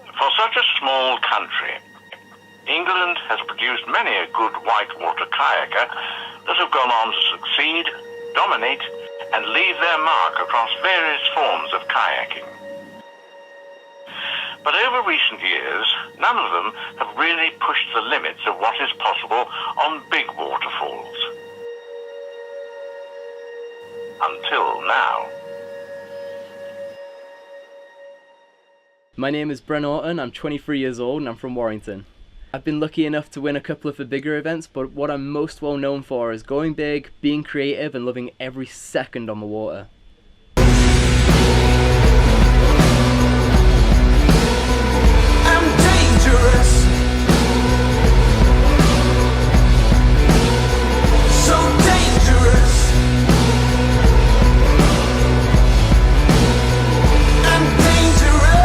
For such a small country, England has produced many a good whitewater kayaker that have gone on to succeed, dominate, and leave their mark across various forms of kayaking. But over recent years, none of them have really pushed the limits of what is possible on big waterfalls. Until now. My name is Bren Orton, I'm 23 years old and I'm from Warrington. I've been lucky enough to win a couple of the bigger events, but what I'm most well known for is going big, being creative and loving every second on the water. I'm dangerous. So dangerous. I'm dangerous.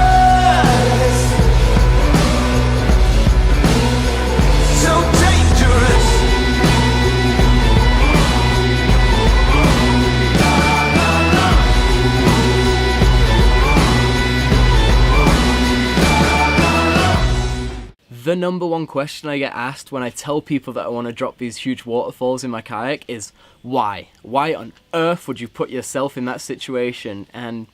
So dangerous. The number one question I get asked when I tell people that I want to drop these huge waterfalls in my kayak is why? Why on earth would you put yourself in that situation? And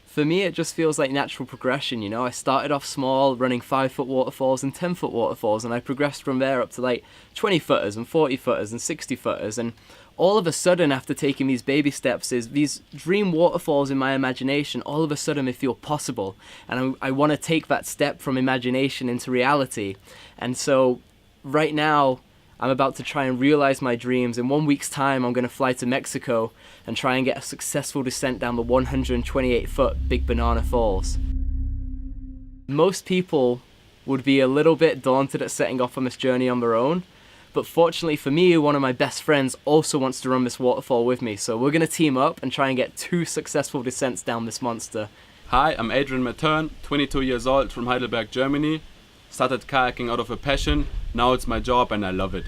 for me it just feels like natural progression, you know. I started off small, running 5-foot waterfalls and 10-foot waterfalls, and I progressed from there up to like 20-footers and 40-footers and 60-footers, and all of a sudden, after taking these baby steps, is these dream waterfalls in my imagination all of a sudden they feel possible, and I want to take that step from imagination into reality. And so right now I'm about to try and realize my dreams. In 1 week's time I'm going to fly to Mexico and try and get a successful descent down the 128-foot Big Banana Falls. Most people would be a little bit daunted at setting off on this journey on their own, but fortunately for me, one of my best friends also wants to run this waterfall with me, so we're going to team up and try and get 2 successful descents down this monster. Hi, I'm Adrian Matern, 22 years old, from Heidelberg, Germany. Started kayaking out of a passion, now it's my job and I love it.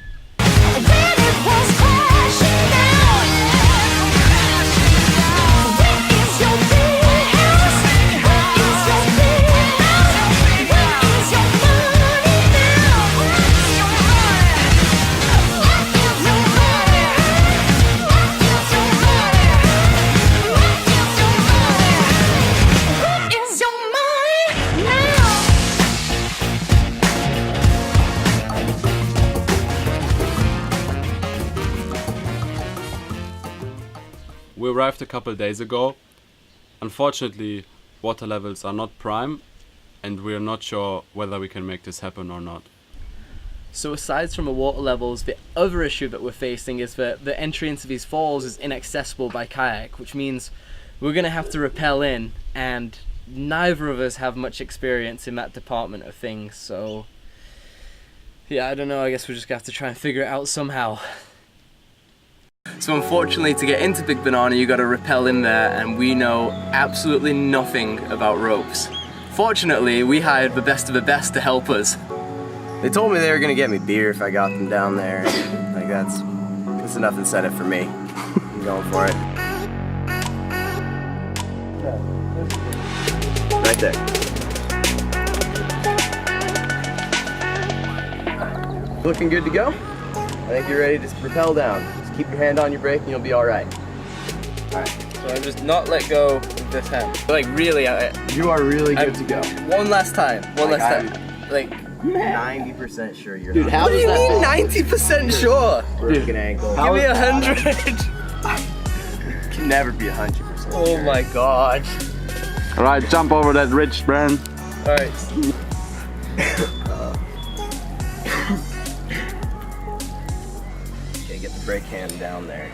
We arrived a couple days ago. Unfortunately, water levels are not prime and we're not sure whether we can make this happen or not. So aside from the water levels, the other issue that we're facing is that the entry into these falls is inaccessible by kayak, which means we're going to have to rappel in, and neither of us have much experience in that department of things, so yeah, I don't know, I guess we're just going to have to try and figure it out somehow. So unfortunately, to get into Big Banana you gotta rappel in there, and we know absolutely nothing about ropes. Fortunately, we hired the best of the best to help us. They told me they were gonna get me beer if I got them down there. Like that's enough incentive for me. I'm going for it. Right there. Looking good to go? I think you're ready to rappel down. Keep your hand on your brake and you'll be alright. Alright, so I just not let go of this hand. Like really, you are really good to go. One last time. Like 90% sure you're dude, not. what do you mean 90% sure? Broken ankle. Give me 100. Can never be 100%. Oh sure. my god. Alright, jump over that ridge, Bran. Alright. Get the brake hand down there.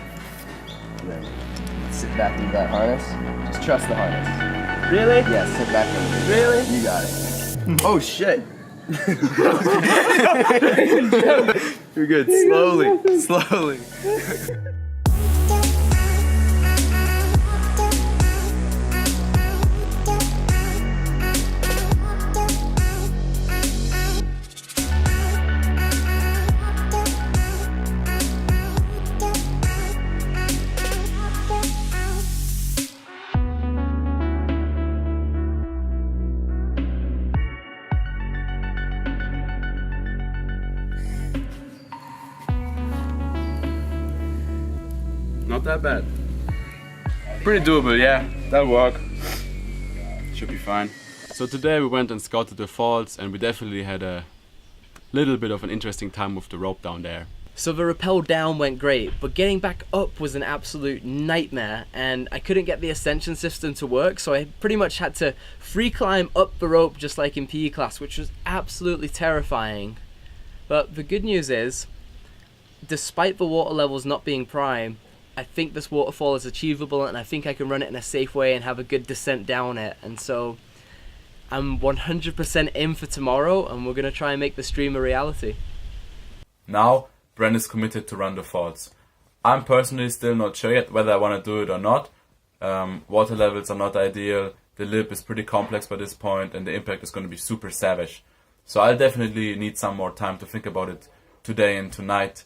And then sit back into that harness. Just trust the harness. Really? Yeah, sit back into it. Really? You got it. Oh shit. You're good. Slowly. that bad. Pretty doable, yeah. That'll work. Should be fine. So today we went and scouted the falls, and we definitely had a little bit of an interesting time with the rope down there. So the rappel down went great, but getting back up was an absolute nightmare, and I couldn't get the ascension system to work, so I pretty much had to free climb up the rope just like in PE class, which was absolutely terrifying. But the good news is, despite the water levels not being prime, I think this waterfall is achievable, and I think I can run it in a safe way and have a good descent down it. And so I'm 100% in for tomorrow, and we're going to try and make the stream a reality. Now, Bren is committed to run the falls. I'm personally still not sure yet whether I want to do it or not. Water levels are not ideal, the lip is pretty complex by this point, and the impact is going to be super savage. So I'll definitely need some more time to think about it today and tonight.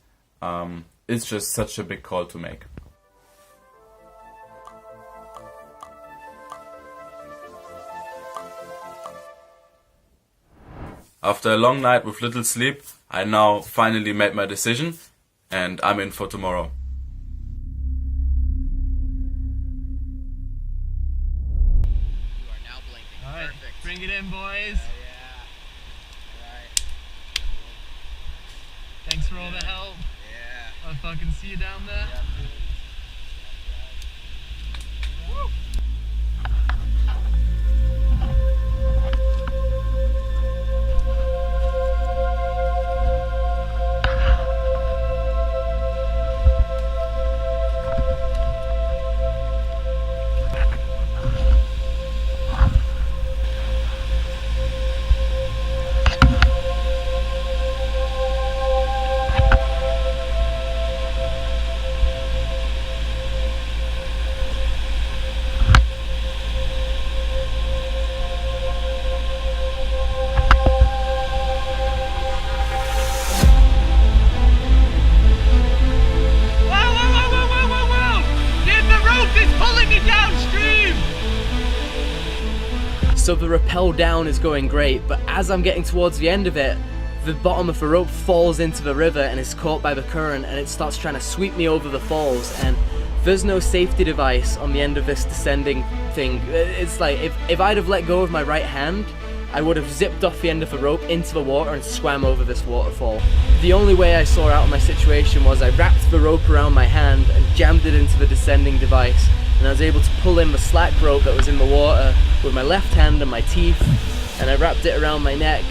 It's just such a big call to make. After a long night with little sleep, I now finally made my decision, and I'm in for tomorrow. You are now blinking. All right. Perfect. Bring it in, boys. Yeah. All right. Thanks for all the help. Yeah. I'll fucking see you down there. Yeah, woo! So the rappel down is going great, but as I'm getting towards the end of it, the bottom of the rope falls into the river and is caught by the current, and it starts trying to sweep me over the falls, and there's no safety device on the end of this descending thing. It's like if I'd have let go of my right hand, I would have zipped off the end of the rope into the water and swam over this waterfall. The only way I saw out of my situation was I wrapped the rope around my hand and jammed it into the descending device, and I was able to pull in the slack rope that was in the water with my left hand and my teeth, and I wrapped it around my neck.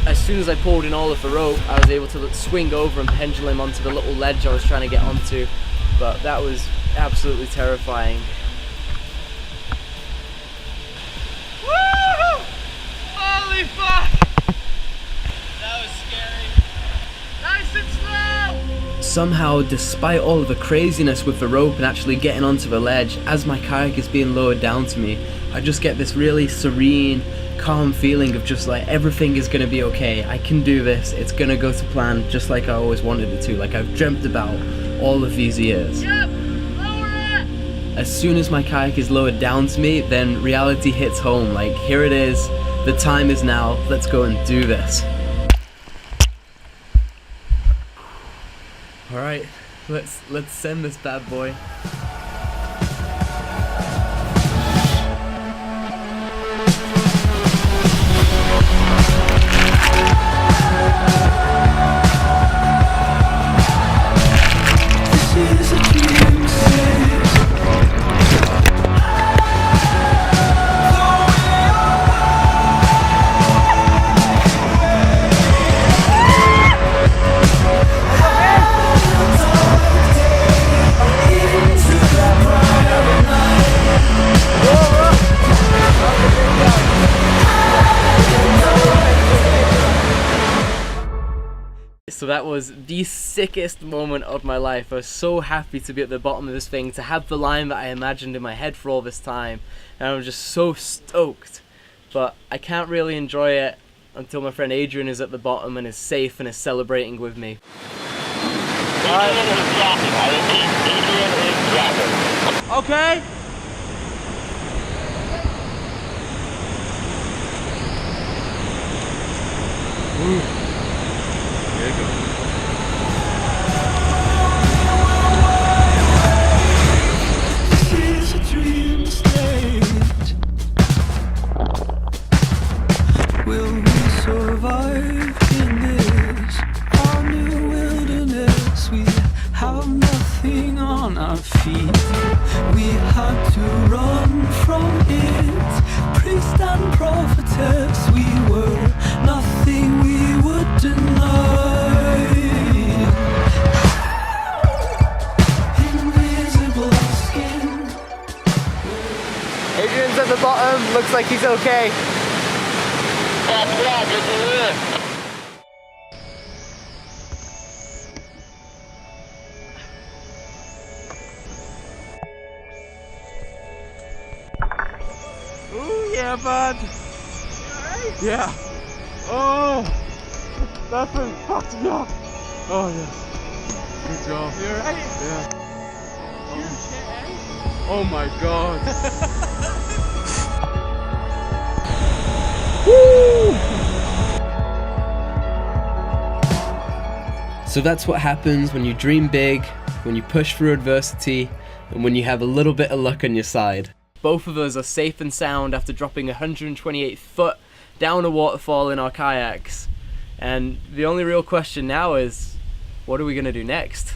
As soon as I pulled in all of the rope, I was able to swing over and pendulum onto the little ledge I was trying to get onto, but that was absolutely terrifying. Woo! Holy fuck! That was scary. Nice and slow! Somehow, despite all of the craziness with the rope and actually getting onto the ledge, as my kayak is being lowered down to me, I just get this really serene, calm feeling of just like everything is gonna be okay. I can do this. It's gonna go to plan just like I always wanted it to, like I've dreamt about all of these years. Yep, lower it! As soon as my kayak is lowered down to me, then reality hits home. Like, here it is. The time is now. Let's go and do this. All right, let's send this bad boy. So that was the sickest moment of my life. I was so happy to be at the bottom of this thing, to have the line that I imagined in my head for all this time, and I was just so stoked. But I can't really enjoy it until my friend Adrian is at the bottom and is safe and is celebrating with me. Okay. This is a dream state. Will we survive in this our new wilderness? We have nothing on our feet. We had to run from it. Priest and prophetess, we were nothing we would deny. Invisible skin. Adrian's at the bottom. Looks like he's okay. Ooh, yeah, bud. Yeah. Oh, that's been fucked me up. Oh, yes. Good job. You alright? Yeah. Oh my god. So that's what happens when you dream big, when you push through adversity, and when you have a little bit of luck on your side. Both of us are safe and sound after dropping 128 foot down a waterfall in our kayaks. And the only real question now is, what are we going to do next?